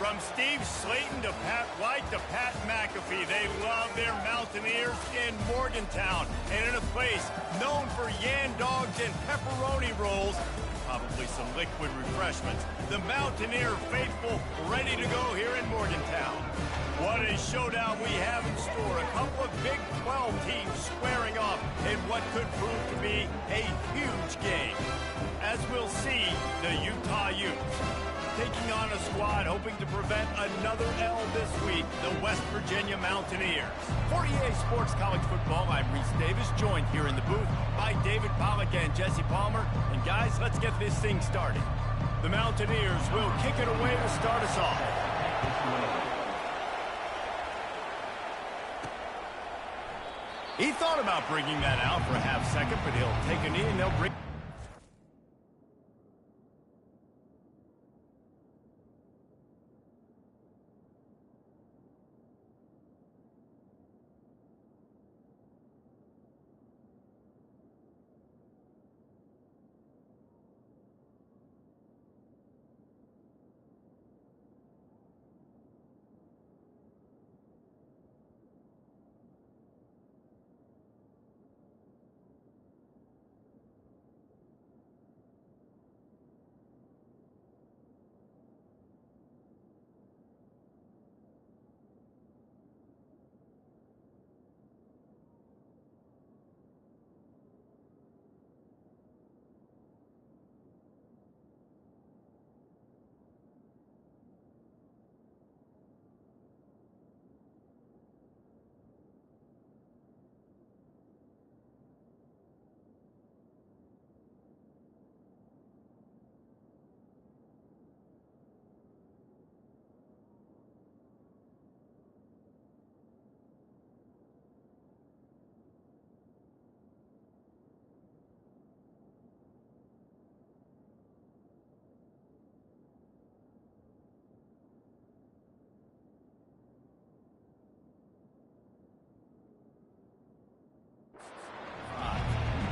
From Steve Slayton to Pat White to Pat McAfee, they love their Mountaineers in Morgantown. And in a place known for yan dogs and pepperoni rolls, probably some liquid refreshments, the Mountaineer faithful ready to go here in Morgantown. What a showdown we have in store. A couple of Big 12 teams squaring off in what could prove to be a huge game. As we'll see, the Utah Utes taking on a squad hoping to prevent another L this week, the West Virginia Mountaineers. For EA Sports College Football, I'm Reese Davis, joined here in the booth by David Pollack and Jesse Palmer. And guys, let's get this thing started. The Mountaineers will kick it away to start us off. He thought about bringing that out for a half second, but he'll take a knee and they'll bring...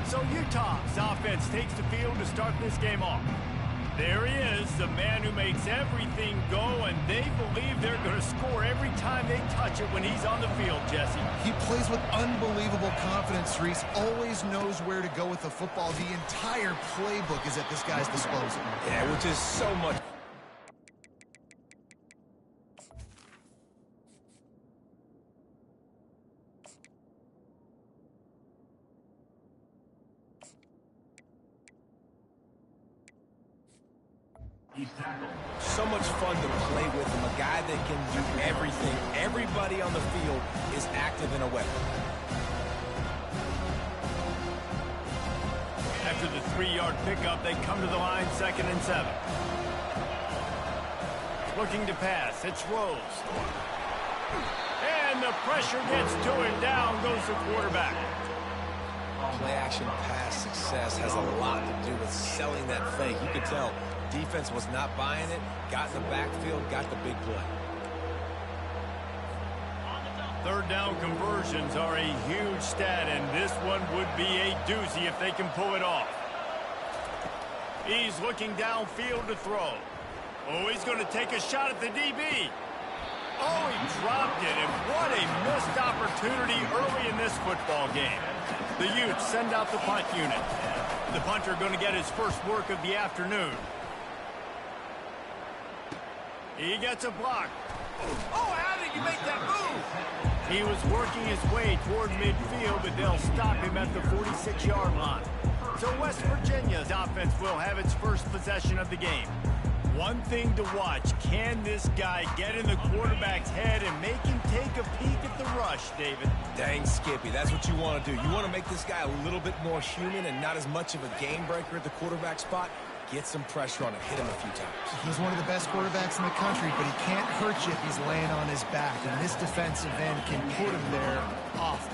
So Utah's offense takes the field to start this game off. There he is, the man who makes everything go, and they believe they're going to score every time they touch it when he's on the field, Jesse. He plays with unbelievable confidence, Reese. Always knows where to go with the football. The entire playbook is at this guy's disposal. Yeah, which is so much. So much fun to play with him, a guy that can do everything. Everybody on the field is active in a weapon. After the 3-yard pickup, they come to the line 2nd and 7. Looking to pass, it's Rose. And the pressure gets to him, down goes the quarterback. Play-action pass success has a lot to do with selling that fake. You could tell defense was not buying it, got in the backfield, got the big play. 3rd down conversions are a huge stat, and this one would be a doozy if they can pull it off. He's looking downfield to throw. Oh, he's going to take a shot at the DB. Oh, he dropped it, and what a missed opportunity early in this football game. The Utes send out the punt unit. The punter going to get his first work of the afternoon. He gets a block. Oh, how did he make that move? He was working his way toward midfield, but they'll stop him at the 46-yard line. So West Virginia's offense will have its first possession of the game. One thing to watch, can this guy get in the quarterback's head and make him take a peek at the rush, David? Dang, Skippy, that's what you want to do. You want to make this guy a little bit more human and not as much of a game breaker at the quarterback spot. Get some pressure on him, hit him a few times. He's one of the best quarterbacks in the country, but he can't hurt you if he's laying on his back, and this defensive end can put him there often.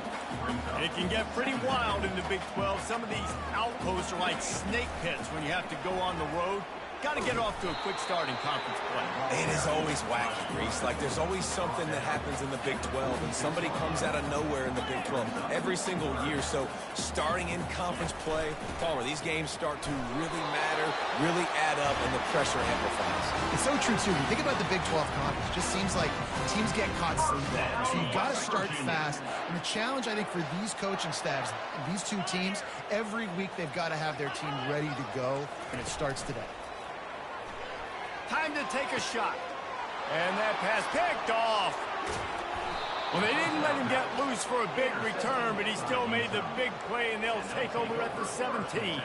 It can get pretty wild in the Big 12. Some of these outposts are like snake pits when you have to go on the road. got to get off to a quick start in conference play. It is always wacky, Reese. Like, there's always something that happens in the Big 12, and somebody comes out of nowhere in the Big 12 every single year. So starting in conference play, Palmer, these games start to really matter, really add up, and the pressure amplifies. It's so true, too. When you think about the Big 12 conference, it just seems like teams get caught sleeping. So you've got to start fast. And the challenge, I think, for these coaching staffs, these two teams, every week they've got to have their team ready to go, and it starts today. Time to take a shot. And that pass picked off. Well, they didn't let him get loose for a big return, but he still made the big play, and they'll take over at the 17.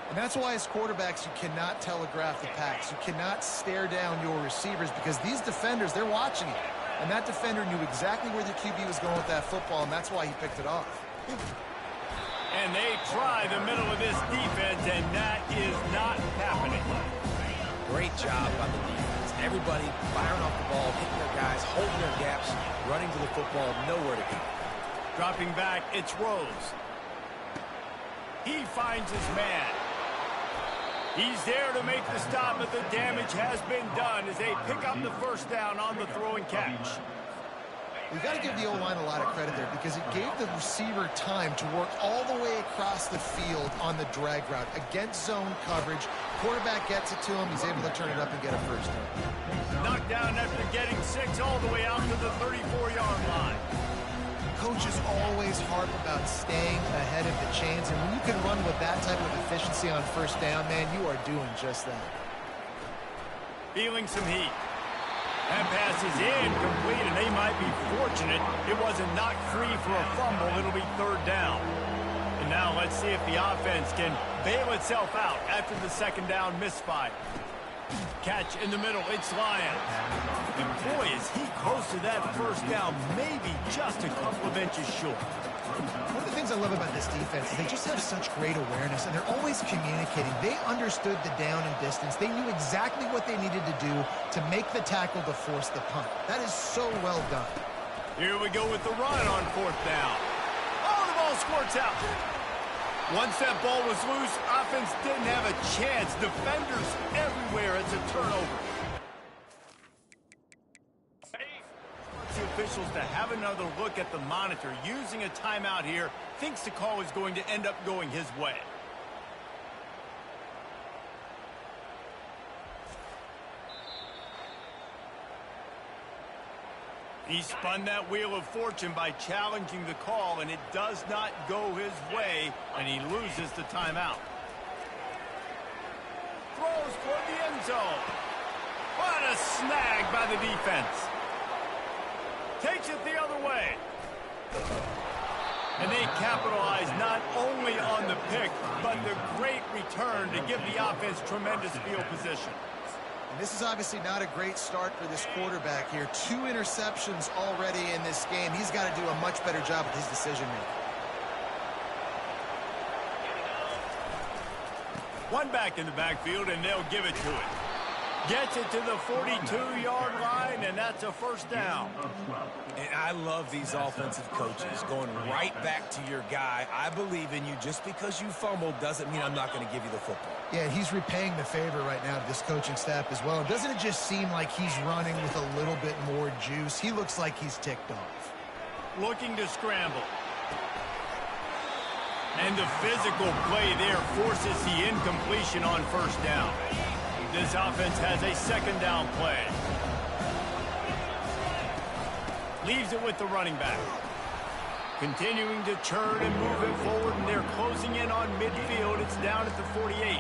And that's why, as quarterbacks, you cannot telegraph the pass. You cannot stare down your receivers because these defenders, they're watching it. And that defender knew exactly where the QB was going with that football, and that's why he picked it off. And they try the middle of this defense, and that is not happening. Great job by the defense. Everybody firing off the ball, hitting their guys, holding their gaps, running to the football, nowhere to go. Dropping back, it's Rose. He finds his man. He's there to make the stop, but the damage has been done as they pick up the first down on the throw and catch. We've got to give the O-line a lot of credit there because it gave the receiver time to work all the way across the field on the drag route against zone coverage. Quarterback gets it to him. He's able to turn it up and get a first down. Knocked down after getting 6 all the way out to the 34-yard line. Coaches always harp about staying ahead of the chains, and when you can run with that type of efficiency on first down, man, you are doing just that. Feeling some heat. That pass is incomplete, and they might be fortunate it wasn't knocked free for a fumble. It'll be third down. And now let's see if the offense can bail itself out after the second down misfire. Catch in the middle, it's Lyons. And boy, is he close to that first down, maybe just a couple of inches short. One of the things I love about this defense is they just have such great awareness, and they're always communicating. They understood the down and distance. They knew exactly what they needed to do to make the tackle to force the punt. That is so well done. Here we go with the run on fourth down. Oh, the ball squirts out. Once that ball was loose, offense didn't have a chance. Defenders everywhere. It's a turnover. The officials to have another look at the monitor. Using a timeout here, thinks the call is going to end up going his way. He spun that wheel of fortune by challenging the call, and it does not go his way, and he loses the timeout. Throws toward the end zone. What a snag by the defense. Takes it the other way. And they capitalize not only on the pick, but the great return to give the offense tremendous field position. And this is obviously not a great start for this quarterback here. 2 interceptions already in this game. He's got to do a much better job with his decision-making. One back in the backfield, and they'll give it to it. Gets it to the 42-yard line, and that's a first down. And I love these offensive coaches going right back to your guy. I believe in you. Just because you fumbled doesn't mean I'm not going to give you the football. Yeah, he's repaying the favor right now to this coaching staff as well. And doesn't it just seem like he's running with a little bit more juice? He looks like he's ticked off. Looking to scramble. And the physical play there forces the incompletion on first down. This offense has a second down play. Leaves it with the running back. Continuing to churn and move it forward, and they're closing in on midfield. It's down at the 48.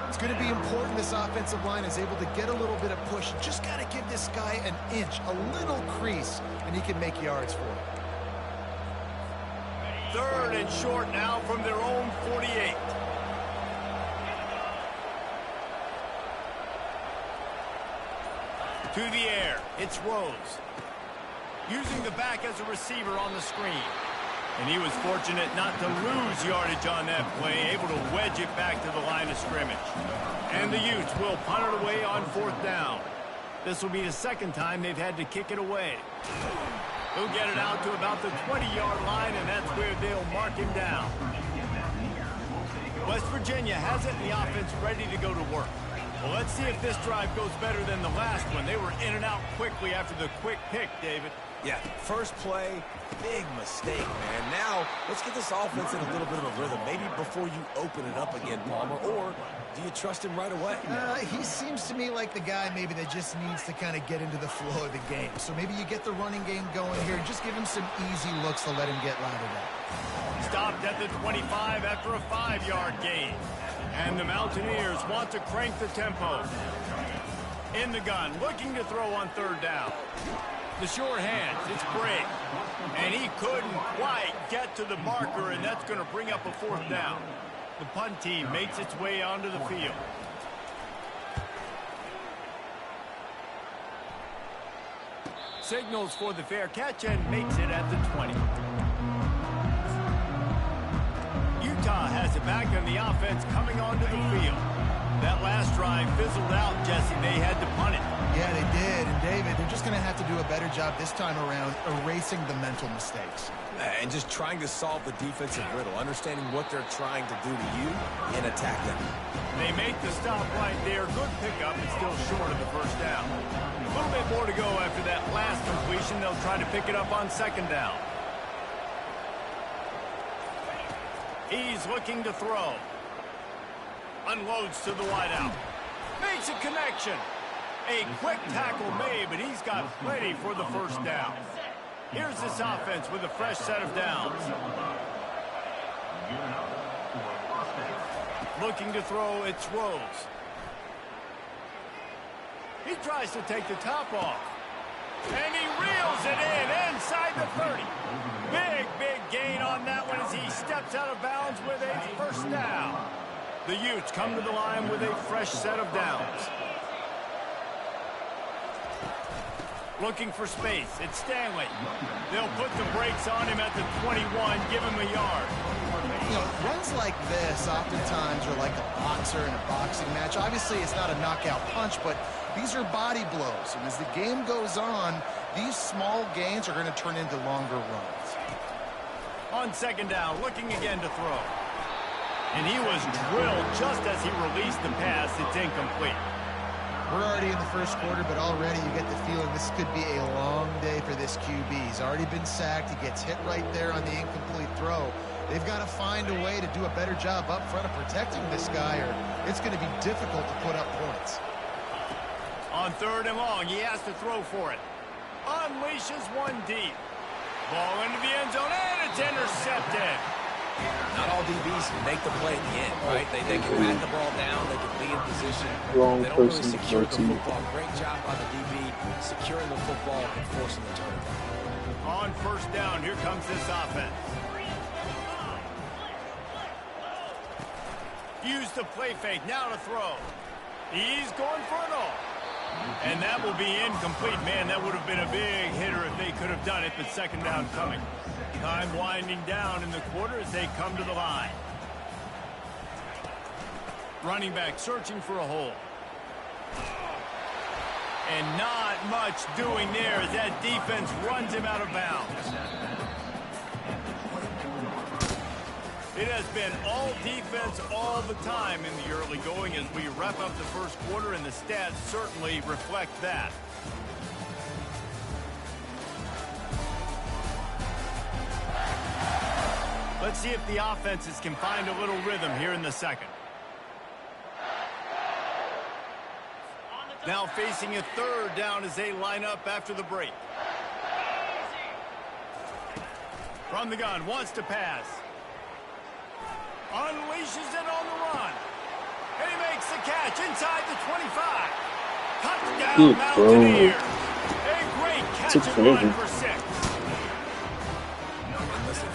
It's going to be important this offensive line is able to get a little bit of push. Just got to give this guy an inch, a little crease, and he can make yards for it. Third and short now from their own 48. To the air, it's Rose. Using the back as a receiver on the screen. And he was fortunate not to lose yardage on that play, able to wedge it back to the line of scrimmage. And the Utes will punt it away on fourth down. This will be the second time they've had to kick it away. He'll get it out to about the 20-yard line, and that's where they'll mark him down. West Virginia has it, and the offense ready to go to work. Well, let's see if this drive goes better than the last one. They were in and out quickly after the quick pick, David. Yeah, first play, big mistake, man. Now, let's get this offense in a little bit of a rhythm. Maybe before you open it up again, Palmer, or do you trust him right away? He seems to me like the guy maybe that just needs to kind of get into the flow of the game. So maybe you get the running game going here and just give him some easy looks to let him get lathered up. Stopped at the 25 after a 5-yard gain. And the Mountaineers want to crank the tempo. In the gun, looking to throw on third down. The short hands, it's Briggs. And he couldn't quite get to the marker, and that's going to bring up a 4th down. The punt team makes its way onto the field. Signals for the fair catch and makes it at the 20. Utah has it back on the offense coming onto the field. That last drive fizzled out, Jesse. They had to punt it. Yeah, they did. And, David, they're just going to have to do a better job this time around erasing the mental mistakes. And just trying to solve the defensive riddle, understanding what they're trying to do to you and attack them. They make the stop right there. Good pickup. It's still short of the first down. A little bit more to go after that last completion. They'll try to pick it up on 2nd down. He's looking to throw. Unloads to the wideout. Makes a connection. A quick tackle made, but he's got plenty for the first down. Here's this offense with a fresh set of downs. Looking to throw, it's Rose. He tries to take the top off. And he reels it in inside the 30. Big gain on that one as he steps out of bounds with a first down. The Utes come to the line with a fresh set of downs. Looking for space. It's Stanley. They'll put the brakes on him at the 21, give him a yard. You know, runs like this oftentimes are like a boxer in a boxing match. Obviously, it's not a knockout punch, but these are body blows. And as the game goes on, these small gains are going to turn into longer runs. On 2nd down, looking again to throw. And he was drilled just as he released the pass. It's incomplete. We're already in the first quarter, but already you get the feeling this could be a long day for this QB. He's already been sacked. He gets hit right there on the incomplete throw. They've got to find a way to do a better job up front of protecting this guy, or it's going to be difficult to put up points. On 3rd and long, he has to throw for it. Unleashes one deep. Ball into the end zone, and it's intercepted. Not all DBs make the play at the end, right? They can pat the ball down, they can be in position. Wrong they don't really person, secure the 13. football. Great job by the DB securing the football and forcing the turnover. On 1st down, here comes this offense. Use the play fake, now to throw. He's going for it all. And that will be incomplete. Man, that would have been a big hitter if they could have done it, but 2nd down coming. Time winding down in the quarter as they come to the line. Running back searching for a hole. And not much doing there as that defense runs him out of bounds. It has been all defense all the time in the early going as we wrap up the first quarter, and the stats certainly reflect that. Let's see if the offenses can find a little rhythm here in the 2nd. Now facing a 3rd down as they line up after the break. From the gun, wants to pass. Unleashes it on the run. And he makes the catch inside the 25. Touchdown, Mountaineers. A great catch and run for 6.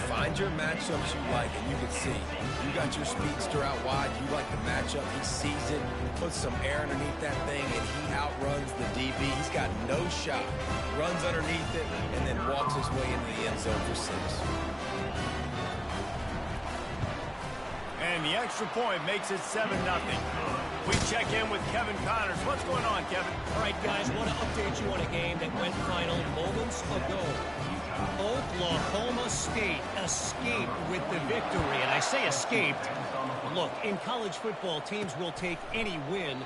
Find your matchups you like, and you can see you got your speedster out wide. You like the matchup. He sees it, puts some air underneath that thing, and he outruns the DB. He's got no shot. Runs underneath it, and then walks his way into the end zone for 6. And the extra point makes it 7-0. We check in with Kevin Connors. What's going on, Kevin? All right, guys, want to update you on a game that went final moments ago. Oklahoma State escaped with the victory, and I say escaped. Look, in college football, teams will take any win,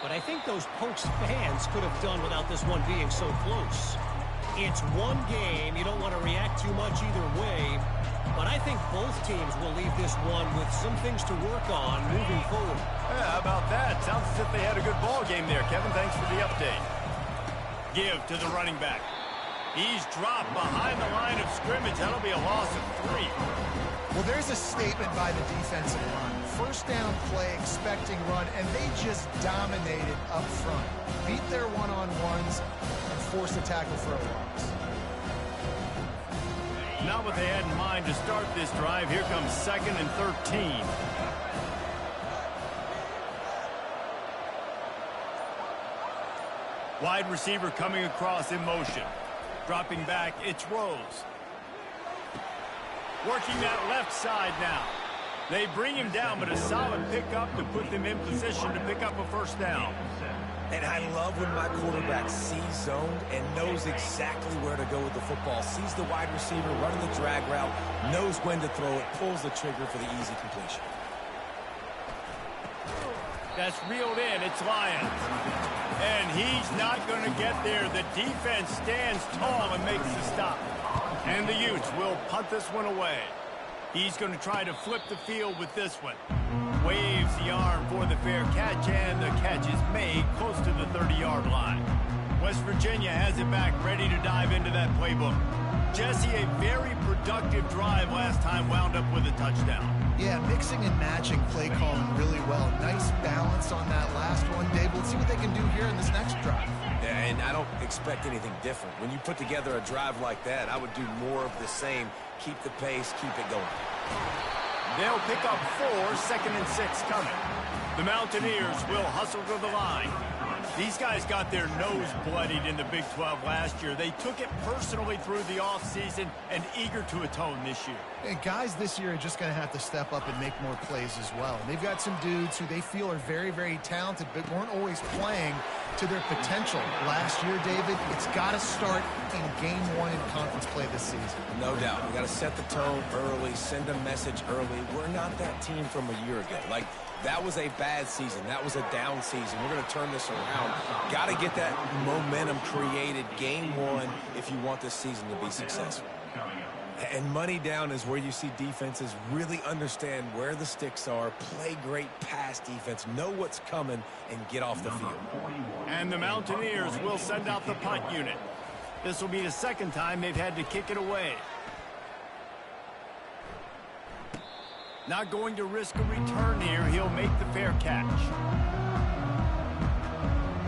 but I think those Pokes fans could have done without this one being so close. It's one game. You don't want to react too much either way, but I think both teams will leave this one with some things to work on moving forward. Yeah, how about that? Sounds as if they had a good ball game there, Kevin. Thanks for the update. Give to the running back. He's dropped behind the line of scrimmage. That'll be a loss of 3. Well, there's a statement by the defensive line. First down play, expecting run, and they just dominated up front. Beat their one-on-ones and forced a tackle for a loss. Not what they had in mind to start this drive. Here comes 2nd and 13. Wide receiver coming across in motion. Dropping back, it's Rose. Working that left side now. They bring him down, but a solid pickup to put them in position to pick up a first down. And I love when my quarterback sees zoned and knows exactly where to go with the football. Sees the wide receiver running the drag route, knows when to throw it, pulls the trigger for the easy completion. That's reeled in. It's Lyons. And he's not going to get there. The defense stands tall and makes the stop. And the Utes will punt this one away. He's going to try to flip the field with this one. Waves the arm for the fair catch, and the catch is made close to the 30-yard line. West Virginia has it back, ready to dive into that playbook. Jesse, a very productive drive last time, wound up with a touchdown. Yeah, mixing and matching play calling really well. Nice balance on that last one, Dave. Let's see what they can do here in this next drive. Yeah, and I don't expect anything different. When you put together a drive like that, I would do more of the same. Keep the pace, keep it going. They'll pick up 4, 2nd and 6 coming. The Mountaineers will hustle to the line. These guys got their nose bloodied in the Big 12 last year. They took it personally through the offseason and eager to atone this year. And guys this year are just going to have to step up and make more plays as well. And they've got some dudes who they feel are very, very talented, but weren't always playing to their potential. Last year, David, it's got to start in game 1 in conference play this season. No doubt. We got to set the tone early, send a message early. We're not that team from a year ago. Like, that was a bad season. That was a down season. We're going to turn this around. Got to get that momentum created game 1 if you want this season to be successful. And money down is where you see defenses really understand where the sticks are, play great pass defense, know what's coming, and get off the field. And the Mountaineers will send out the punt unit. This will be the second time they've had to kick it away. Not going to risk a return here. He'll make the fair catch.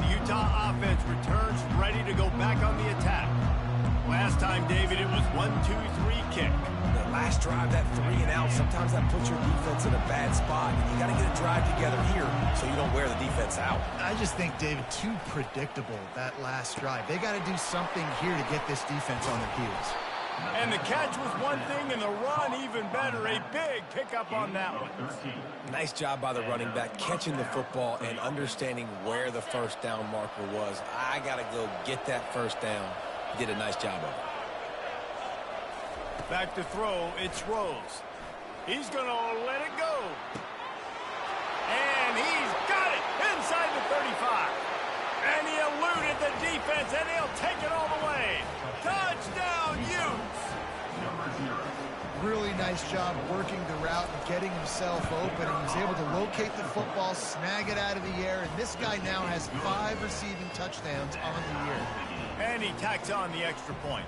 The Utah offense returns ready to go back on the attack. Last time, David, it was 1-2-3 kick. The last drive, that 3 and out, sometimes that puts your defense in a bad spot. And you got to get a drive together here so you don't wear the defense out. I just think, David, too predictable, that last drive. They got to do something here to get this defense on their heels. And the catch was one thing, and the run even better. A big pickup on that one. Nice job by the running back, catching the football and understanding where the first down marker was. I got to go get that first down. He did a nice job of it. Back to throw, it's Rose. He's going to let it go. And he's got it inside the 35. And he eluded the defense, and he'll take it all the way. Touchdown, Utes! Really nice job working the route and getting himself open. And he was able to locate the football, snag it out of the air, and this guy now has 5 receiving touchdowns on the year. And he tacks on the extra point.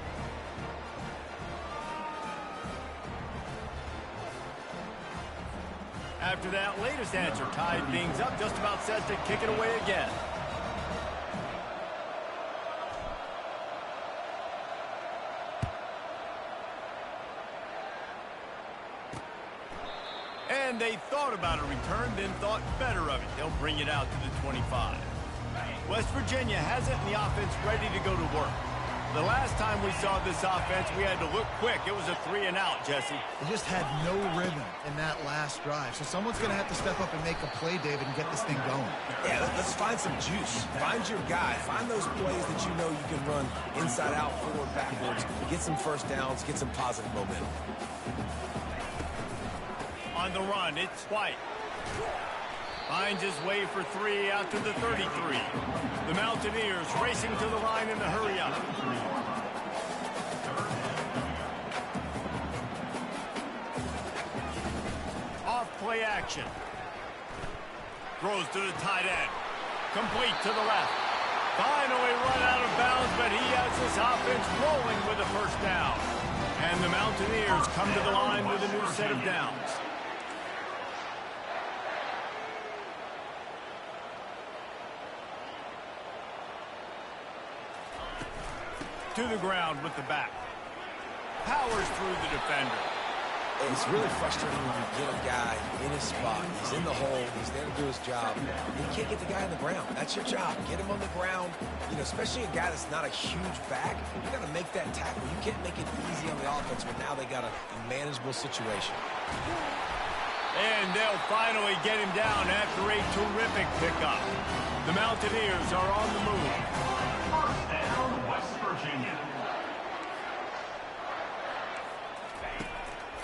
After that latest answer tied things up, just about set to kick it away again. And they thought about a return, then thought better of it. They'll bring it out to the 25. West Virginia has it, and the offense ready to go to work. The last time we saw this offense, we had to look quick. It was a 3-and-out, Jesse. They just had no rhythm in that last drive. So someone's going to have to step up and make a play, David, and get this thing going. Yeah, let's find some juice. Find your guy. Find those plays that you know you can run inside out, forward, backwards. Get some first downs. Get some positive momentum. On the run, it's White. Finds his way for 3 out to the 33. The Mountaineers racing to the line in the hurry-up. Off play action. Throws to the tight end. Complete to the left. Finally run out of bounds, but he has this offense rolling with a first down. And the Mountaineers come to the line with a new set of downs. To the ground with the back. Powers through the defender. It's really frustrating when you get a guy in his spot. He's in the hole. He's there to do his job. You can't get the guy on the ground. That's your job. Get him on the ground. You know, especially a guy that's not a huge back. You got to make that tackle. You can't make it easy on the offense, but now they got a manageable situation. And they'll finally get him down after a terrific pickup. The Mountaineers are on the move. First down, West Virginia.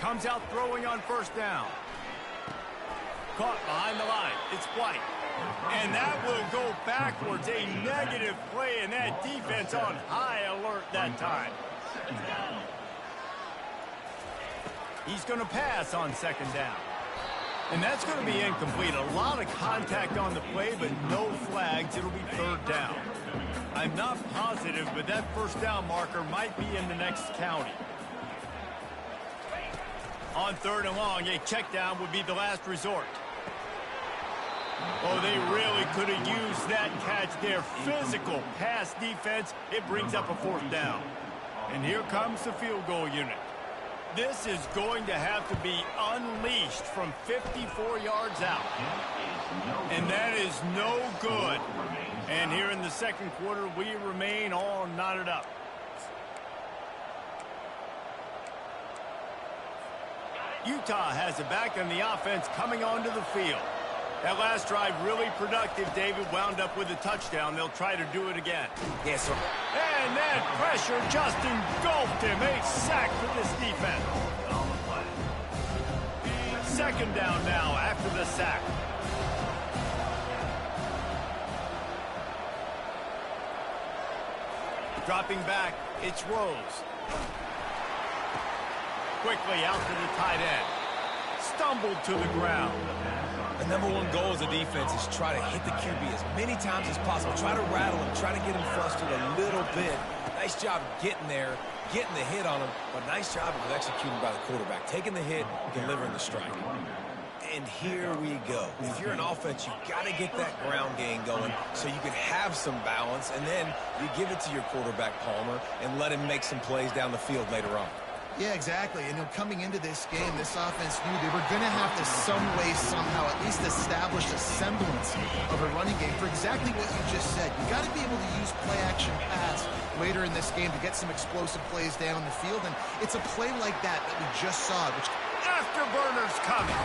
Comes out throwing on first down. Caught behind the line. It's White. And that will go backwards. A negative play, and that defense on high alert that time. He's going to pass on second down. And that's going to be incomplete. A lot of contact on the play, but no flags. It'll be third down. I'm not positive, but that first down marker might be in the next county. On third and long, a check down would be the last resort. Oh, they really could have used that catch there. Physical pass defense. It brings up a fourth down. And here comes the field goal unit. This is going to have to be unleashed from 54 yards out. And that is no good. And here in the second quarter, we remain all knotted up. Utah has it back on the offense coming onto the field. That last drive really productive. David wound up with a touchdown. They'll try to do it again. Yes, sir. And that pressure just engulfed him. A sack for this defense. Second down now after the sack. Dropping back, it's Rose. Quickly out to the tight end. Stumbled to the ground. The number one goal as a defense is try to hit the QB as many times as possible. Try to rattle him. Try to get him flustered a little bit. Nice job getting there, getting the hit on him, but nice job of executing by the quarterback. Taking the hit, delivering the strike. And here we go. If you're an offense, you got to get that ground game going so you can have some balance, and then you give it to your quarterback, Palmer, and let him make some plays down the field later on. Yeah, exactly. And coming into this game, this offense knew they were going to have to some way, somehow, at least establish a semblance of a running game for exactly what you just said. You got to be able to use play-action pass later in this game to get some explosive plays down the field. And it's a play like that we just saw, which Afterburner's coming.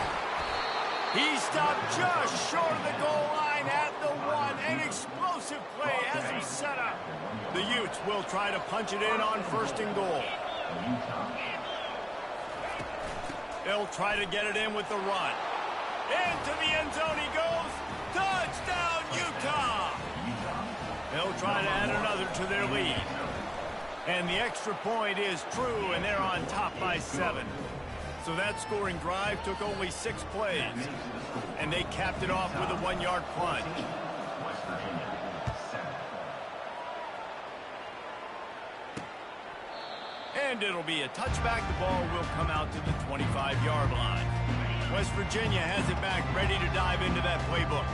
He stopped just short of the goal line at the one. An explosive play has him set up. The Utes will try to punch it in on first and goal. They'll try to get it in with the run. Into the end zone he goes. Touchdown, Utah! They'll try to add another to their lead. And the extra point is true, and they're on top by 7. So that scoring drive took only 6 plays. And they capped it off with a 1-yard plunge. And it'll be a touchback. The ball will come out to the 25-yard line. West Virginia has it back, ready to dive into that playbook.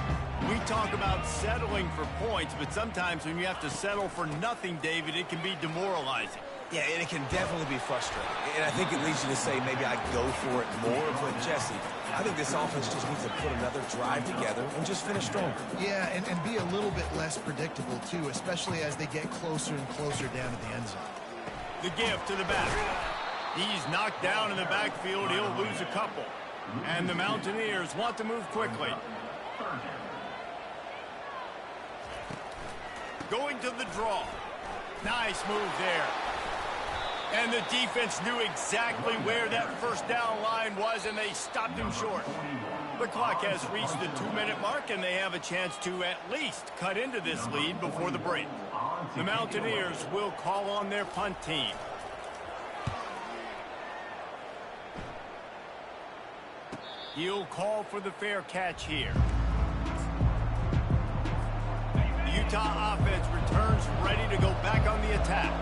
We talk about settling for points, but sometimes when you have to settle for nothing, David, it can be demoralizing. Yeah, and it can definitely be frustrating. And I think it leads you to say maybe I go for it more. But, Jesse, I think this offense just needs to put another drive together and just finish stronger. Yeah, and be a little bit less predictable, too, especially as they get closer and closer down to the end zone. The give to the back. He's knocked down in the backfield. He'll lose a couple. And the Mountaineers want to move quickly. Going to the draw. Nice move there. And the defense knew exactly where that first down line was, and they stopped him short. The clock has reached the 2-minute mark, and they have a chance to at least cut into this lead before the break. The Mountaineers will call on their punt team. He'll call for the fair catch here. The Utah offense returns ready to go back on the attack.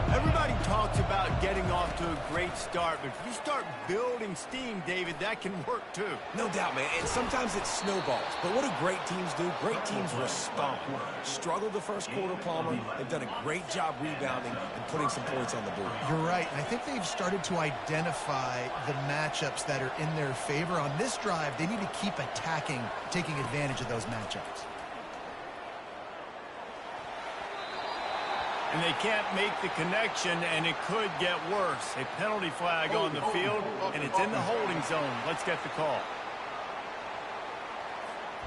Everybody talks about getting off to a great start, but if you start building steam, David, that can work too. No doubt, man. And sometimes it snowballs. But what do great teams do? Great teams respond. Struggled the first quarter, Palmer. They've done a great job rebounding and putting some points on the board. You're right. And I think they've started to identify the matchups that are in their favor. On this drive, they need to keep attacking, taking advantage of those matchups. And they can't make the connection, and it could get worse. A penalty flag on the field, and it's in the holding zone. Let's get the call.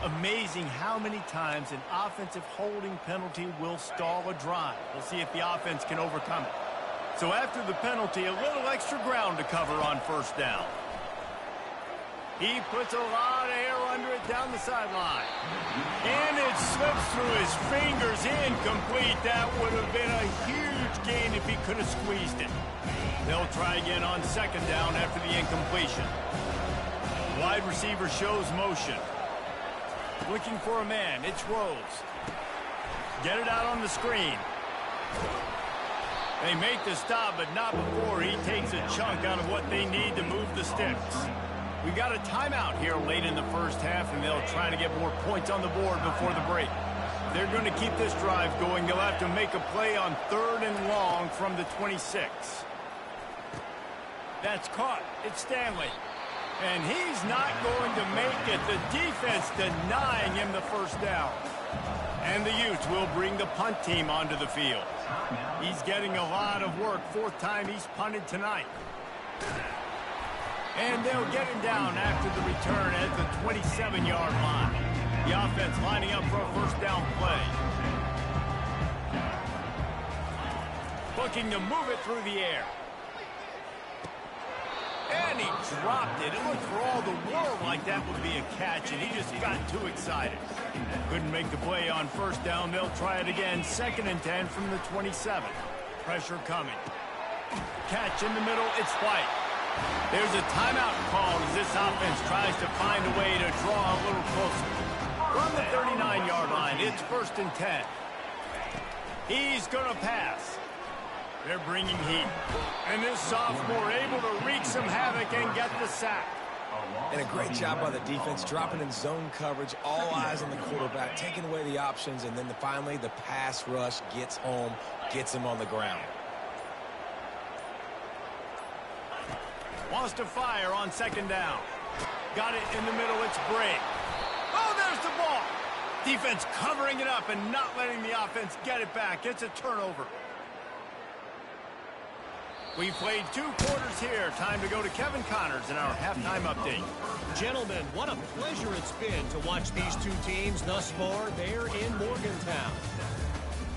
Amazing how many times an offensive holding penalty will stall a drive. We'll see if the offense can overcome it. So after the penalty, a little extra ground to cover on first down. He puts a lot of air under it down the sideline. And it slips through his fingers, incomplete. That would have been a huge gain if he could have squeezed it. They'll try again on second down after the incompletion. Wide receiver shows motion. Looking for a man. It's Rose. Get it out on the screen. They make the stop, but not before he takes a chunk out of what they need to move the sticks. We've got a timeout here late in the first half, and they'll try to get more points on the board before the break. They're going to keep this drive going. They'll have to make a play on 3rd and long from the 26. That's caught. It's Stanley. And he's not going to make it. The defense denying him the first down. And the Utes will bring the punt team onto the field. He's getting a lot of work. 4th time he's punted tonight. And they'll get him down after the return at the 27-yard line. The offense lining up for a first down play. Looking to move it through the air. And he dropped it. It looked for all the world like that would be a catch, and he just got too excited. Couldn't make the play on first down. They'll try it again. 2nd and 10 from the 27. Pressure coming. Catch in the middle. It's White. There's a timeout called as this offense tries to find a way to draw a little closer. From the 39-yard line, it's 1st and 10. He's going to pass. They're bringing heat. And this sophomore able to wreak some havoc and get the sack. And a great job by the defense, dropping in zone coverage, all eyes on the quarterback, taking away the options, and then finally the pass rush gets home, gets him on the ground. Wants to fire on 2nd down. Got it in the middle. It's Bray. Oh, there's the ball. Defense covering it up and not letting the offense get it back. It's a turnover. We played 2 quarters here. Time to go to Kevin Connors in our halftime update. Gentlemen, what a pleasure it's been to watch these 2 teams thus far there in Morgantown.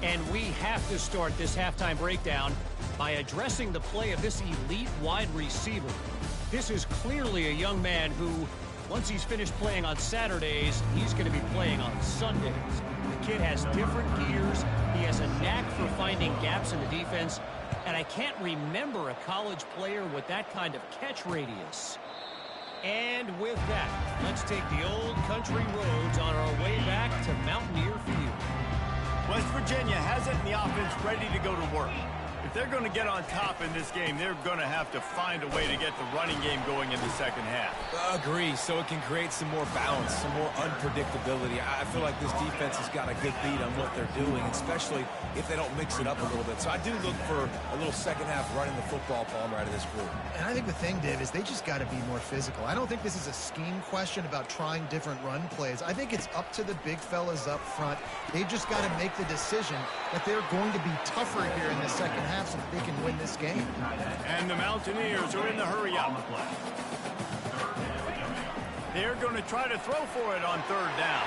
And we have to start this halftime breakdown by addressing the play of this elite wide receiver. This is clearly a young man who, once he's finished playing on Saturdays, he's going to be playing on Sundays. The kid has different gears. He has a knack for finding gaps in the defense. And I can't remember a college player with that kind of catch radius. And with that, let's take the old country roads on our way back to Mountaineer Field. West Virginia has it and the offense ready to go to work. If they're going to get on top in this game, they're going to have to find a way to get the running game going in the second half. Agree, so it can create some more balance, some more unpredictability. I feel like this defense has got a good beat on what they're doing, especially if they don't mix it up a little bit. So I do look for a little second half running the football, Palmer, out of this group. And I think the thing, Dave, is they just got to be more physical. I don't think this is a scheme question about trying different run plays. I think it's up to the big fellas up front. They've just got to make the decision that they're going to be tougher here in the second half so that they can win this game. And the Mountaineers are in the hurry-up. They're going to try to throw for it on third down.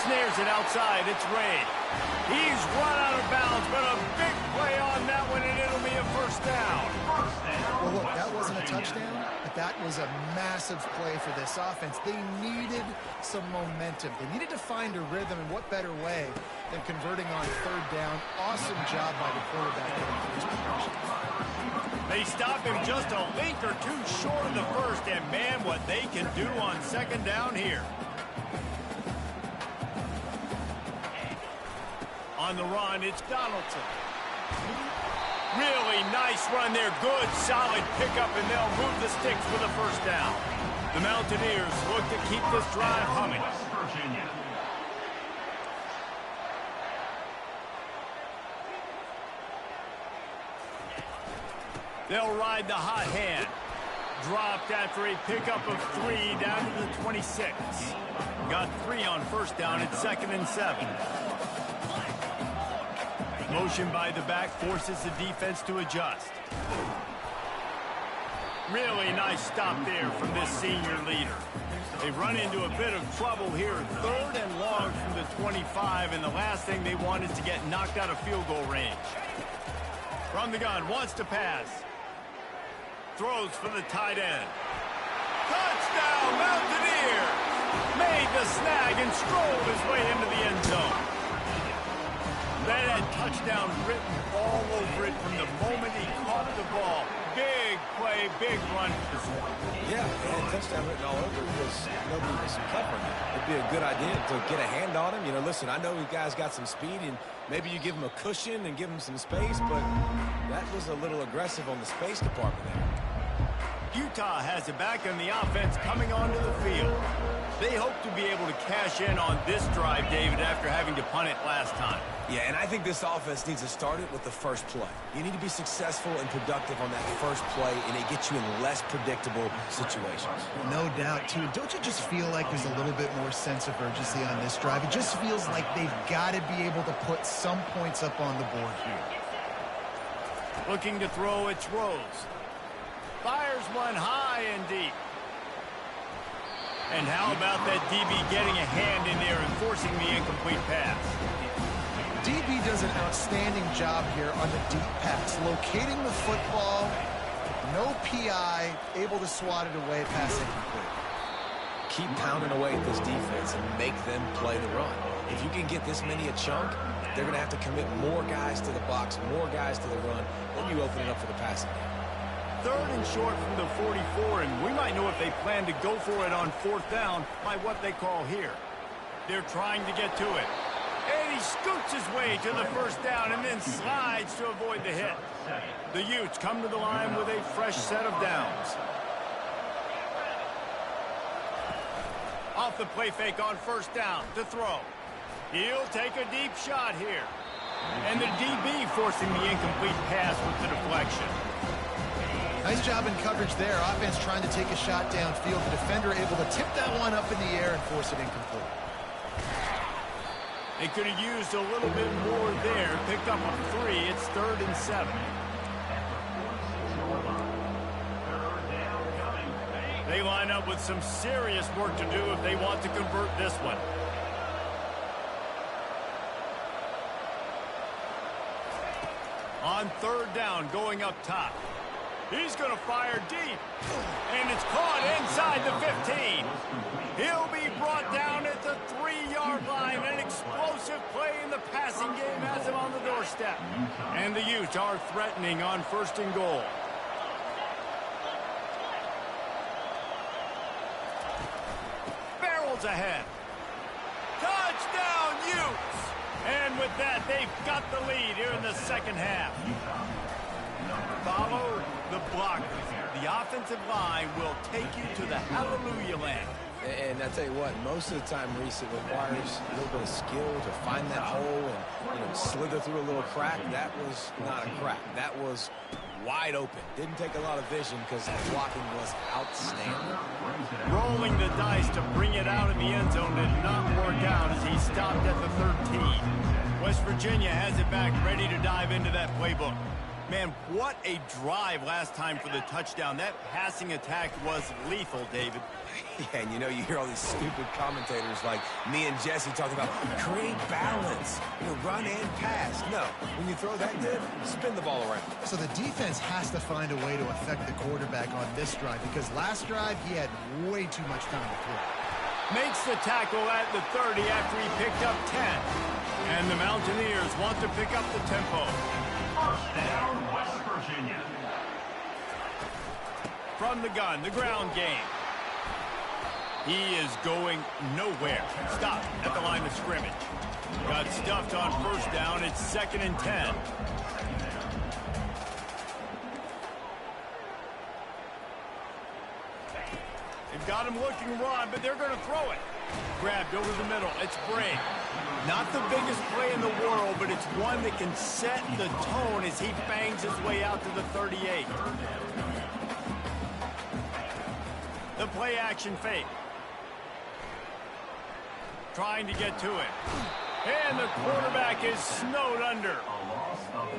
Snares it outside. It's Ray. He's run out of bounds, but a big play on that one, and it'll be a first down. Well, look, that wasn't a touchdown, but that was a massive play for this offense. They needed some momentum. They needed to find a rhythm, and what better way than converting on third down. Awesome job by the quarterback. They stop him just a link or two short of the first, and man, what they can do on second down here. On the run, it's Donaldson. Really nice run there. Good, solid pickup, and they'll move the sticks for the first down. The Mountaineers look to keep this drive humming. They'll ride the hot hand. Dropped after a pickup of 3 down to the 26. Got 3 on first down at 2nd and 7. Motion by the back forces the defense to adjust. Really nice stop there from this senior leader. They've run into a bit of trouble here. 3rd and long from the 25, and the last thing they want is to get knocked out of field goal range. From the gun, wants to pass. Throws for the tight end. Touchdown, Mountaineers! Made the snag and strolled his way into the end zone. That had touchdown written all over it from the moment he caught the ball. Big play, big run. Yeah, it had touchdown written all over it because nobody was covering it. It'd be a good idea to get a hand on him. You know, listen, I know you guys got some speed, and maybe you give him a cushion and give him some space, but that was a little aggressive on the space department there. Utah has it back on the offense coming onto the field. They hope to be able to cash in on this drive, David, after having to punt it last time. Yeah, and I think this offense needs to start it with the first play. You need to be successful and productive on that first play, and it gets you in less predictable situations. No doubt, too. Don't you just feel like there's a little bit more sense of urgency on this drive? It just feels like they've got to be able to put some points up on the board here. Looking to throw, it's Rose. Fires one high and deep. And how about that DB getting a hand in there and forcing the incomplete pass? DB does an outstanding job here on the deep pass, locating the football, no PI, able to swat it away, pass incomplete. Keep pounding away at this defense and make them play the run. If you can get this many a chunk, they're going to have to commit more guys to the box, more guys to the run, then you open it up for the passing game. 3rd and short from the 44, and we might know if they plan to go for it on 4th down by what they call here. They're trying to get to it. And he scoots his way to the first down and then slides to avoid the hit. The Utes come to the line with a fresh set of downs. Off the play fake on first down to throw. He'll take a deep shot here. And the DB forcing the incomplete pass with the deflection. Nice job in coverage there. Offense trying to take a shot downfield. The defender able to tip that one up in the air and force it incomplete. They could have used a little bit more there. Picked up a 3. It's 3rd and 7. They line up with some serious work to do if they want to convert this one. On 3rd down, going up top. He's going to fire deep. And it's caught inside the 15. He'll be brought down at the 3-yard line. An explosive play in the passing game has him on the doorstep. And the Utes are threatening on 1st and goal. Barrels ahead. Touchdown, Utes! And with that, they've got the lead here in the second half. Follow the blockers. The offensive line will take you to the hallelujah land. And I tell you what, most of the time, Reese, it requires a little bit of skill to find that hole and slither through a little crack. That was not a crack. That was wide open. Didn't take a lot of vision because the blocking was outstanding. Rolling the dice to bring it out of the end zone did not work out as he stopped at the 13. West Virginia has it back, ready to dive into that playbook. Man, what a drive last time for the touchdown. That passing attack was lethal, David. Yeah, and you hear all these stupid commentators like me and Jesse talking about create balance, run and pass. No, when you throw that good, spin the ball around. So the defense has to find a way to affect the quarterback on this drive because last drive he had way too much time to throw. Makes the tackle at the 30 after he picked up 10. And the Mountaineers want to pick up the tempo. First down, West Virginia. From the gun, the ground game. He is going nowhere. Stop at the line of scrimmage. Got stuffed on first down. It's 2nd and 10. They've got him looking run, but they're going to throw it. Grabbed over the middle. It's Bray. Not the biggest play in the world, but it's one that can set the tone as he bangs his way out to the 38. The play action fake. Trying to get to it. And the quarterback is snowed under.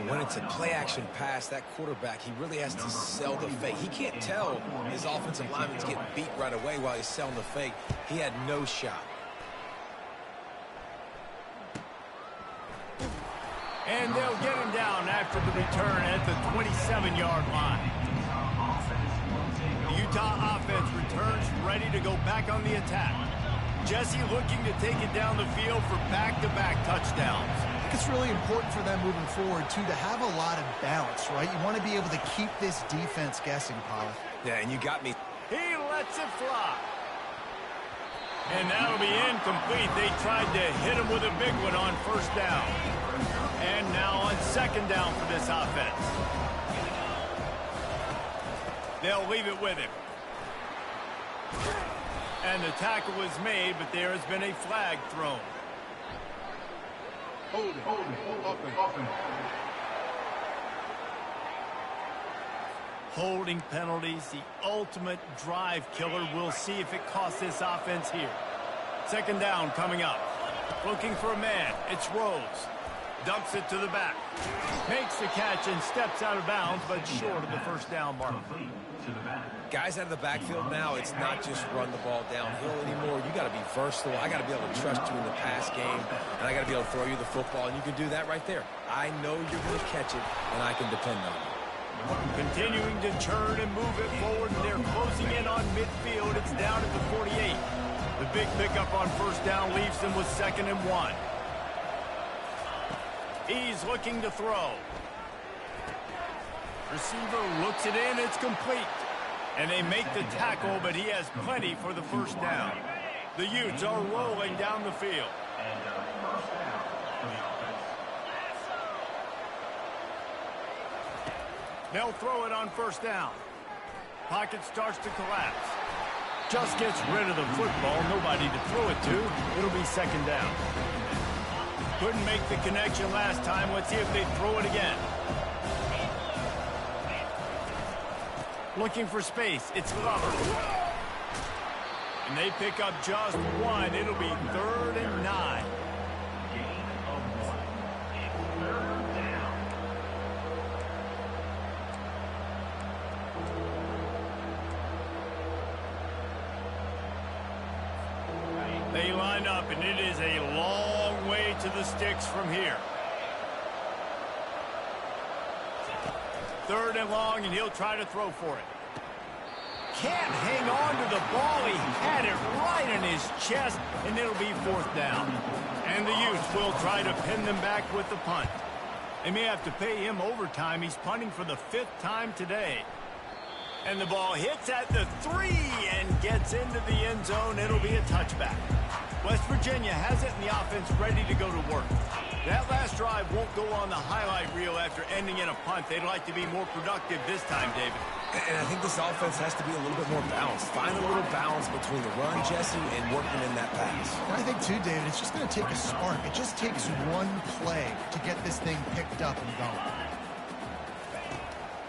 When it's a play-action pass, that quarterback, he really has to sell the fake. He can't tell his offensive lineman's getting beat right away while he's selling the fake. He had no shot. And they'll get him down after the return at the 27-yard line. The Utah offense returns ready to go back on the attack. Jesse looking to take it down the field for back-to-back touchdowns. I think it's really important for them moving forward, too, to have a lot of balance, right? You want to be able to keep this defense guessing, Pollard. Yeah, and you got me. He lets it fly. And that'll be incomplete. They tried to hit him with a big one on first down. And now on second down for this offense. They'll leave it with him. And the tackle was made, but there has been a flag thrown. Holding penalties, the ultimate drive killer. We'll see if it costs this offense here. Second down coming up. Looking for a man. It's Rose. Dumps it to the back. Makes the catch and steps out of bounds, but short of the first down mark. Guys out of the backfield now, it's not just run the ball downhill anymore. You got to be versatile. I got to be able to trust you in the pass game, and I got to be able to throw you the football, and you can do that right there. I know you're going to catch it, and I can depend on you. Continuing to churn and move it forward, and they're closing in on midfield. It's down at the 48. The big pickup on first down leaves them with 2nd and 1. He's looking to throw. Receiver looks it in. It's complete. And they make the tackle, but he has plenty for the first down. The Utes are rolling down the field. They'll throw it on first down. Pocket starts to collapse. Just gets rid of the football. Nobody to throw it to. It'll be second down. Couldn't make the connection last time. Let's see if they throw it again. Looking for space. It's Glover. And they pick up just one. It'll be 3rd and 9. They line up, and it is a long way to the sticks from here. 3rd and long, and he'll try to throw for it. Can't hang on to the ball. He had it right in his chest, and it'll be 4th down. And the Utes will try to pin them back with the punt. They may have to pay him overtime. He's punting for the 5th time today. And the ball hits at the 3 and gets into the end zone. It'll be a touchback. West Virginia has it, and the offense ready to go to work. That last drive won't go on the highlight reel after ending in a punt. They'd like to be more productive this time, David. And I think this offense has to be a little bit more balanced. Find a little balance between the run, Jesse, and working in that pass. And I think, too, David, it's just going to take a spark. It just takes one play to get this thing picked up and going.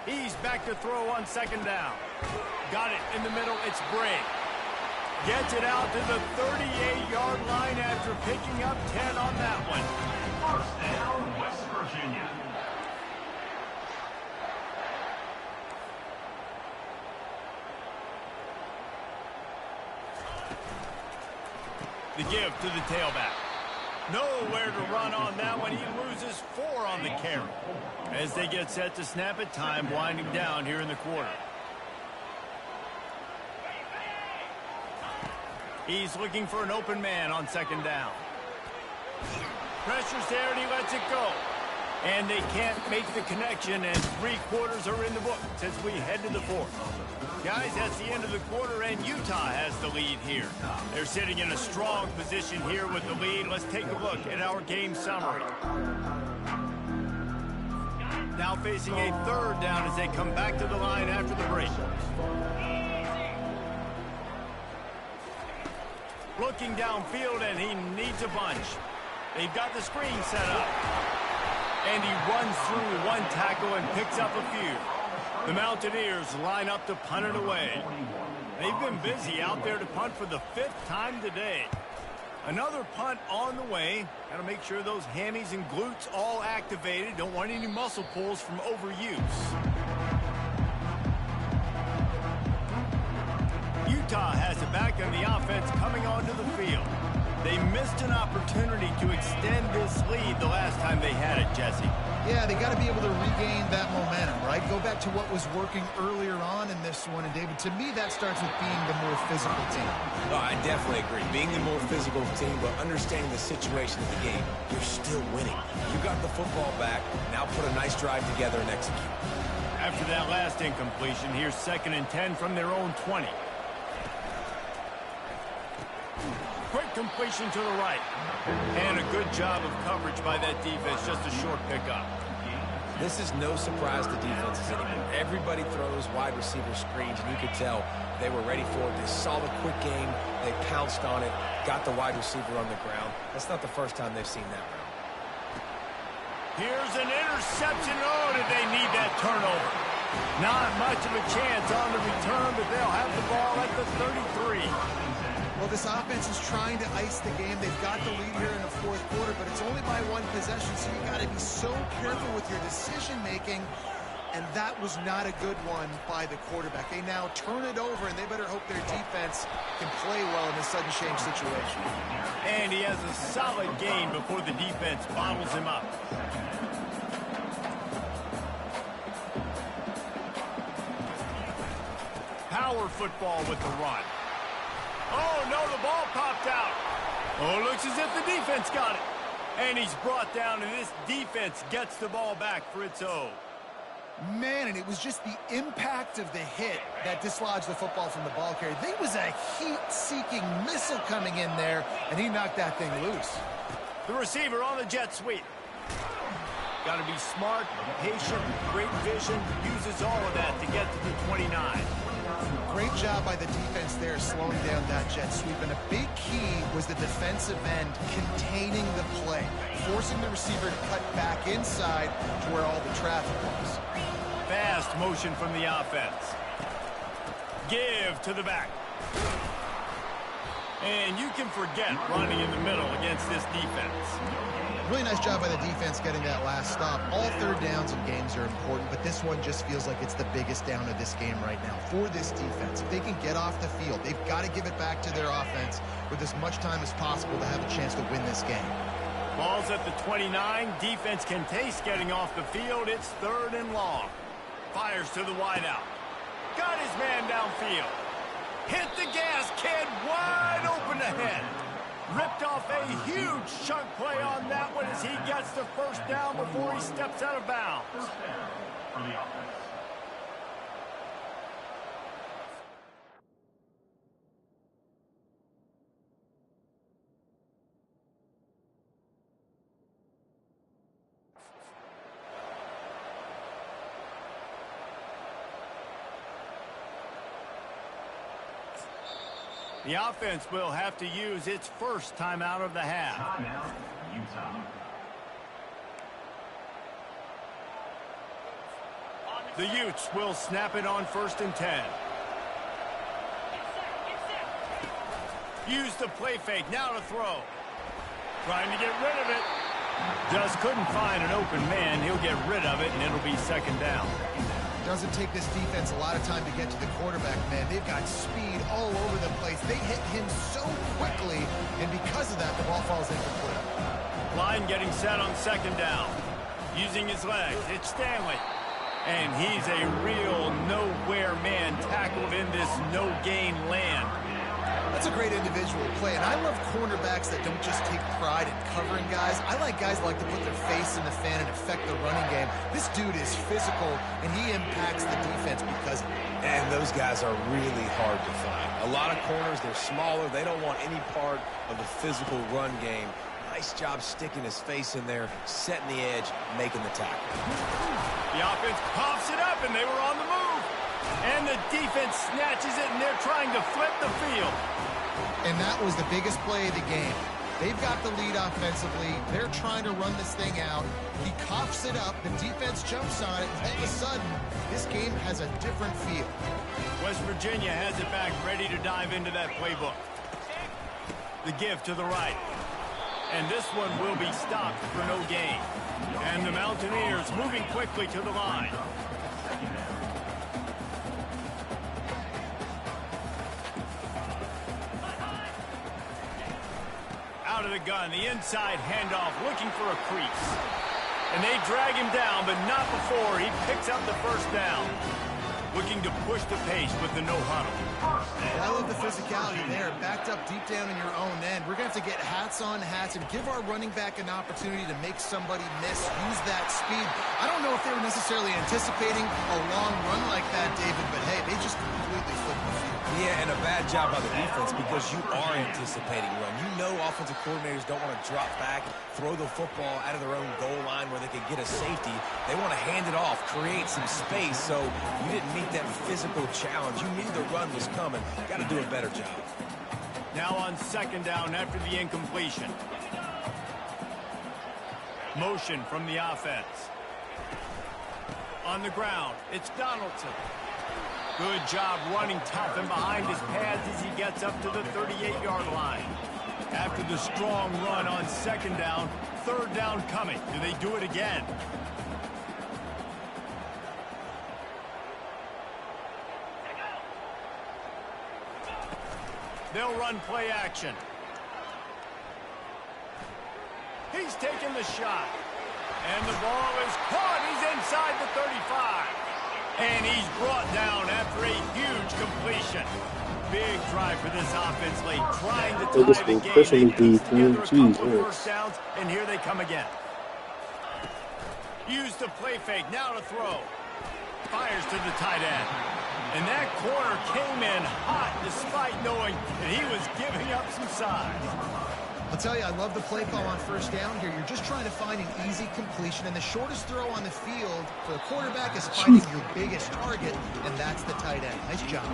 He's back to throw on second down. Got it in the middle. It's Bray. Gets it out to the 38-yard line after picking up 10 on that one. First down, West Virginia. The give to the tailback. Nowhere to run on that one. He loses 4 on the carry. As they get set to snap it, time winding down here in the quarter. He's looking for an open man on second down. Pressure's there and he lets it go. And they can't make the connection, and 3 quarters are in the book as we head to the 4th. Guys, that's the end of the quarter, and Utah has the lead here. They're sitting in a strong position here with the lead. Let's take a look at our game summary. Now facing a 3rd down as they come back to the line after the break. Looking downfield, and he needs a bunch. They've got the screen set up. And he runs through 1 tackle and picks up a few. The Mountaineers line up to punt it away. They've been busy out there to punt for the 5th time today. Another punt on the way. Got to make sure those hammies and glutes all activated. Don't want any muscle pulls from overuse. Utah has it back on the offense coming onto the field. They missed an opportunity to extend this lead the last time they had it, Jesse. Yeah, they got to be able to regain that momentum, right? Go back to what was working earlier on in this one. And, David, to me, that starts with being the more physical team. Oh, I definitely agree. Being the more physical team, but understanding the situation of the game, you're still winning. You got the football back. Now put a nice drive together and execute. After that last incompletion, here's 2nd and 10 from their own 20. Quick completion to the right. And a good job of coverage by that defense. Just a short pickup. This is no surprise to defenses anymore. Everybody throws wide receiver screens, and you could tell they were ready for it. They saw the quick game. They pounced on it, got the wide receiver on the ground. That's not the first time they've seen that route. Here's an interception. Oh, did they need that turnover? Not much of a chance on the return, but they'll have the ball at the 33. Well, this offense is trying to ice the game. They've got the lead here in the 4th quarter, but it's only by 1 possession, so you got to be so careful with your decision-making, and that was not a good one by the quarterback. They now turn it over, and they better hope their defense can play well in this sudden change situation. And he has a solid gain before the defense bottles him up. Power football with the run. Oh, no, the ball popped out. Oh, looks as if the defense got it. And he's brought down, and this defense gets the ball back for its own. Man, and it was just the impact of the hit that dislodged the football from the ball carrier. There was a heat-seeking missile coming in there, and he knocked that thing loose. The receiver on the jet sweep. Got to be smart, patient, great vision. Uses all of that to get to the 29. Great job by the defense there, slowing down that jet sweep. And a big key was the defensive end containing the play, forcing the receiver to cut back inside to where all the traffic was. Fast motion from the offense. Give to the back. And you can forget running in the middle against this defense. Really nice job by the defense getting that last stop. All 3rd downs in games are important, but this one just feels like it's the biggest down of this game right now for this defense. If they can get off the field, they've got to give it back to their offense with as much time as possible to have a chance to win this game. Ball's at the 29. Defense can taste getting off the field. It's 3rd and long. Fires to the wideout. Got his man downfield. Hit the gas, kid. Wide open ahead. Ripped off a huge chunk play on that one as he gets the 1st down before he steps out of bounds. First down for the offense. The offense will have to use its first timeout of the half. Timeout, Utah. The Utes will snap it on 1st and 10. Use the play fake, now to throw. Trying to get rid of it. Just couldn't find an open man. He'll get rid of it, and it'll be 2nd down. Doesn't take this defense a lot of time to get to the quarterback, man. They've got speed all over the place. They hit him so quickly, and because of that, the ball falls incomplete. Line getting set on 2nd down. Using his legs, it's Stanley. And he's a real nowhere man tackled in this no-gain land. That's a great individual play, and I love cornerbacks that don't just take pride in covering guys. I like guys that like to put their face in the fan and affect the running game. This dude is physical, and he impacts the defense because of it. And those guys are really hard to find. A lot of corners, they're smaller. They don't want any part of the physical run game. Nice job sticking his face in there, setting the edge, making the tackle. The offense coughs it up, and they were on the move. And the defense snatches it, and they're trying to flip the field. And that was the biggest play of the game. They've got the lead offensively. They're trying to run this thing out. He coughs it up. The defense jumps on it. All of a sudden, this game has a different feel. West Virginia has it back, ready to dive into that playbook. The give to the right. And this one will be stopped for no gain. And the Mountaineers moving quickly to the line. Out of the gun, the inside handoff, looking for a crease. And they drag him down, but not before he picks up the 1st down. Looking to push the pace with the no huddle. I love the physicality there, backed up deep down in your own end. We're going to have to get hats on hats and give our running back an opportunity to make somebody miss, use that speed. I don't know if they were necessarily anticipating a long run like that, David, but hey, they just completely flipped the field. Yeah, and a bad job by the defense because you are anticipating run. You know offensive coordinators don't want to drop back, throw the football out of their own goal line where they can get a safety. They want to hand it off, create some space, so you didn't meet that physical challenge. You knew the run was coming. Got to do a better job. Now on 2nd down after the incompletion. Motion from the offense. On the ground, it's Donaldson. Good job running tough and behind his pads as he gets up to the 38-yard line. After the strong run on 2nd down, 3rd down coming. Do they do it again? They'll run play action. He's taking the shot. And the ball is caught. He's inside the 35. And he's brought down after a huge completion. Big drive for this offense late, trying to tie the game. They piece together a couple of 1st downs, and here they come again. Use the play fake, now to throw. Fires to the tight end. And that corner came in hot despite knowing that he was giving up some size. I'll tell you, I love the play call on 1st down here. You're just trying to find an easy completion, and the shortest throw on the field for the quarterback is finding your biggest target, and that's the tight end. Nice job.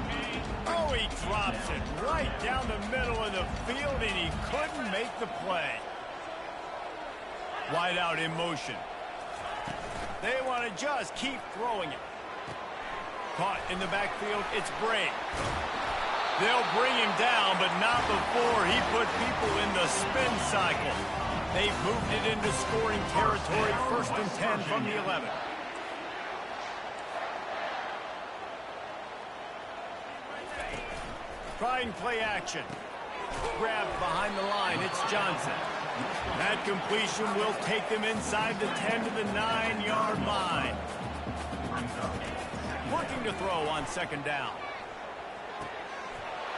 Oh, he drops it right down the middle of the field, and he couldn't make the play. Wide out in motion. They want to just keep throwing it. Caught in the backfield, it's Bray. They'll bring him down, but not before he put people in the spin cycle. They've moved it into scoring territory, 1st and 10 from the 11. Trying play action. Grabbed behind the line, it's Johnson. That completion will take them inside the 10 to the 9-yard line. Working to throw on 2nd down.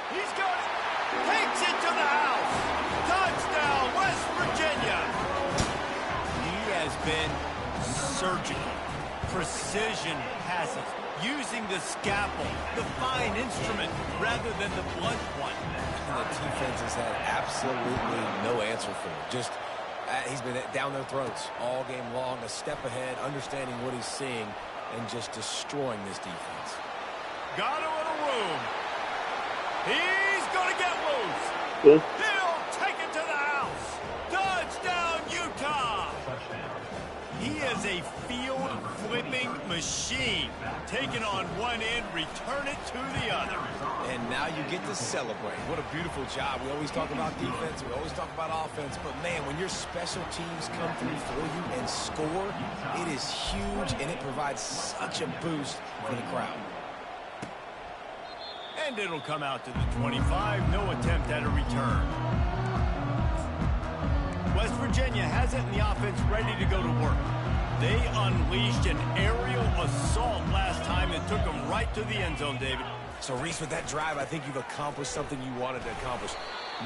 He's got it. Takes it to the house. Touchdown, West Virginia. He has been surgical. Precision passes. Using the scalpel, the fine instrument, rather than the blunt one. And the defense has had absolutely no answer for it. Just, he's been down their throats all game long, a step ahead, understanding what he's seeing, and just destroying this defense. Got a little room. He's going to get one. Good. He'll take it to the house. Touchdown, Utah. He is a field-flipping machine. Taking on one end, return it to the other. And now you get to celebrate. What a beautiful job. We always talk about defense. We always talk about offense. But, man, when your special teams come through for you and score, it is huge, and it provides such a boost for the crowd. And it'll come out to the 25. No attempt at a return. West Virginia has it in the offense ready to go to work. They unleashed an aerial assault last time and took them right to the end zone, David. So, Reese, with that drive, I think you've accomplished something you wanted to accomplish.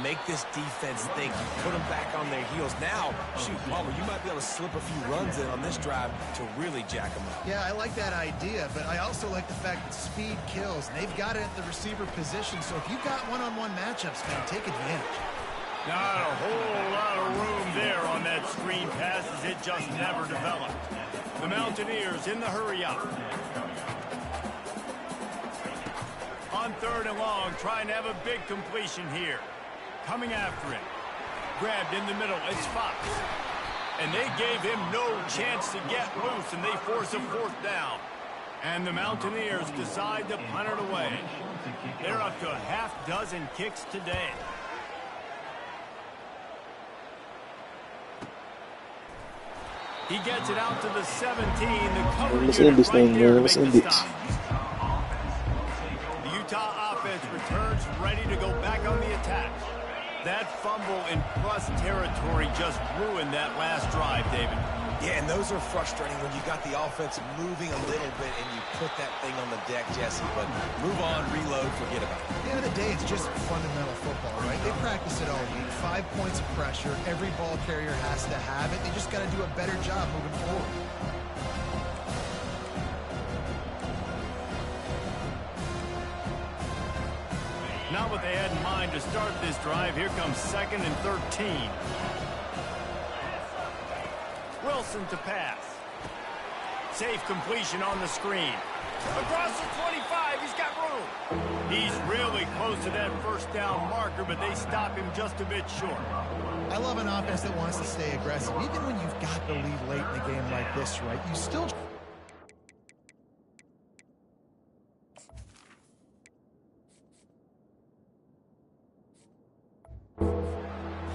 Make this defense think. You put them back on their heels. Now, shoot, Palmer, you might be able to slip a few runs in on this drive to really jack them up. Yeah, I like that idea, but I also like the fact that speed kills. And they've got it at the receiver position, so if you've got one-on-one matchups, man, take advantage. Not a whole lot of room there on that screen pass as it just never developed. The Mountaineers in the hurry up. On 3rd and long, trying to have a big completion here. Coming after him. Grabbed in the middle, it's Fox. And they gave him no chance to get loose, and they force a 4th down. And the Mountaineers decide to punt it away. They're up to a half-dozen kicks today. He gets it out to the 17. The cover Let's unit end this right thing, there man. to Let's make end the it. stop. The Utah offense returns ready to go back on the attack. That fumble in plus territory just ruined that last drive, David. Yeah, and those are frustrating when you got the offense moving a little bit and you put that thing on the deck, Jesse. But move on, reload, forget about it. At the end of the day, it's just fundamental football, right? They practice it all week. 5 points of pressure. Every ball carrier has to have it. They just got to do a better job moving forward. Not what they had in mind to start this drive. Here comes 2nd and 13. Wilson to pass. Safe completion on the screen. Across the 25, he's got room. He's really close to that 1st down marker, but they stop him just a bit short. I love an offense that wants to stay aggressive. Even when you've got the lead late in the game like this, right? You still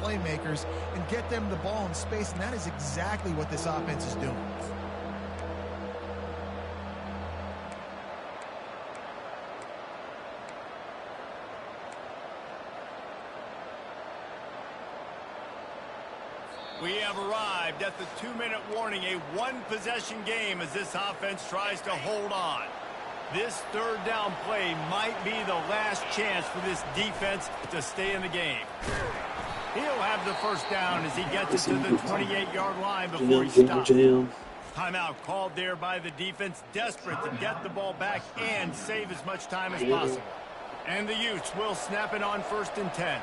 playmakers and get them the ball in space, and that is exactly what this offense is doing. We have arrived at the 2-minute warning, a one-possession game as this offense tries to hold on. This 3rd down play might be the last chance for this defense to stay in the game. He'll have the 1st down as he gets it to the 28-yard line before he stops. Timeout called there by the defense, desperate to get the ball back and save as much time as possible. And the Utes will snap it on 1st and 10.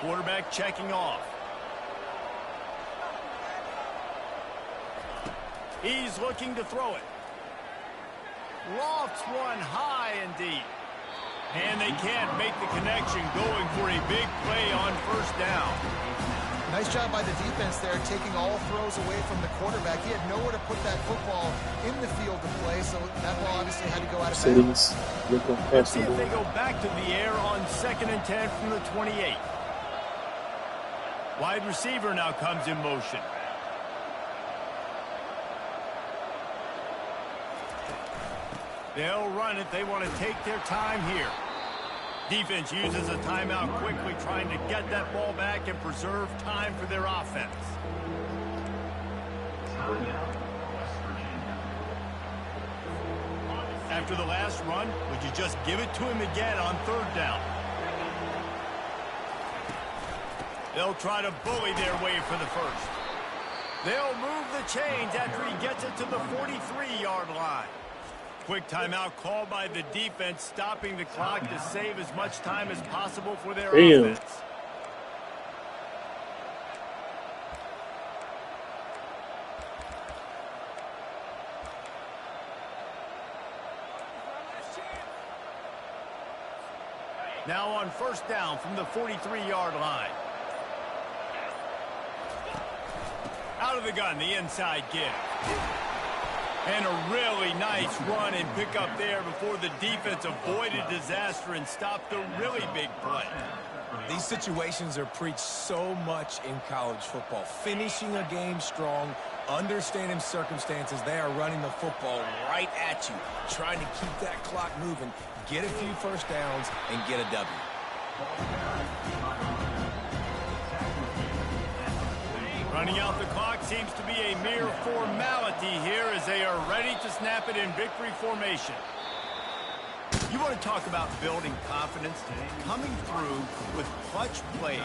Quarterback checking off. He's looking to throw it. Lofts one high and deep. And they can't make the connection, going for a big play on 1st down. Nice job by the defense there, taking all throws away from the quarterback. He had nowhere to put that football in the field to play, so that ball obviously had to go out of bounds. Let's see if they go back to the air on 2nd and 10 from the 28. Wide receiver now comes in motion. They'll run it. They want to take their time here. Defense uses a timeout quickly, trying to get that ball back and preserve time for their offense. After the last run, would you just give it to him again on 3rd down? They'll try to bully their way for the 1st. They'll move the chains after he gets it to the 43-yard line. Quick timeout called by the defense, stopping the clock to save as much time as possible for their offense. Now on first down from the 43-yard line. Out of the gun, the inside give. And a really nice run and pick up there before the defense avoided disaster and stopped the really big play. These situations are preached so much in college football. Finishing a game strong, understanding circumstances. They are running the football right at you, trying to keep that clock moving, get a few first downs, and get a W. Running out the clock seems to be a mere formality here as they are ready to snap it in victory formation. You want to talk about building confidence? Coming through with clutch plays,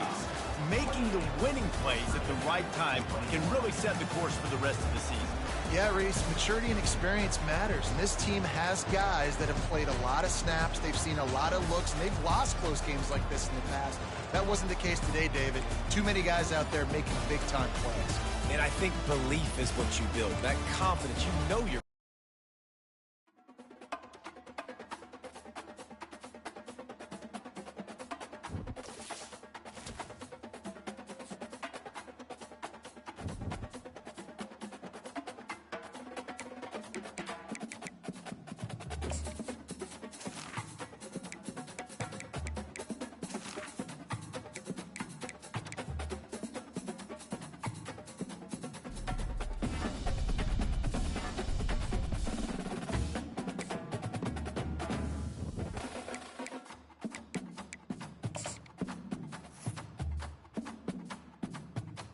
making the winning plays at the right time can really set the course for the rest of the season. Yeah, Reese, maturity and experience matters, and this team has guys that have played a lot of snaps, they've seen a lot of looks, and they've lost close games like this in the past. That wasn't the case today, David. Too many guys out there making big-time plays. And I think belief is what you build, that confidence. You know you're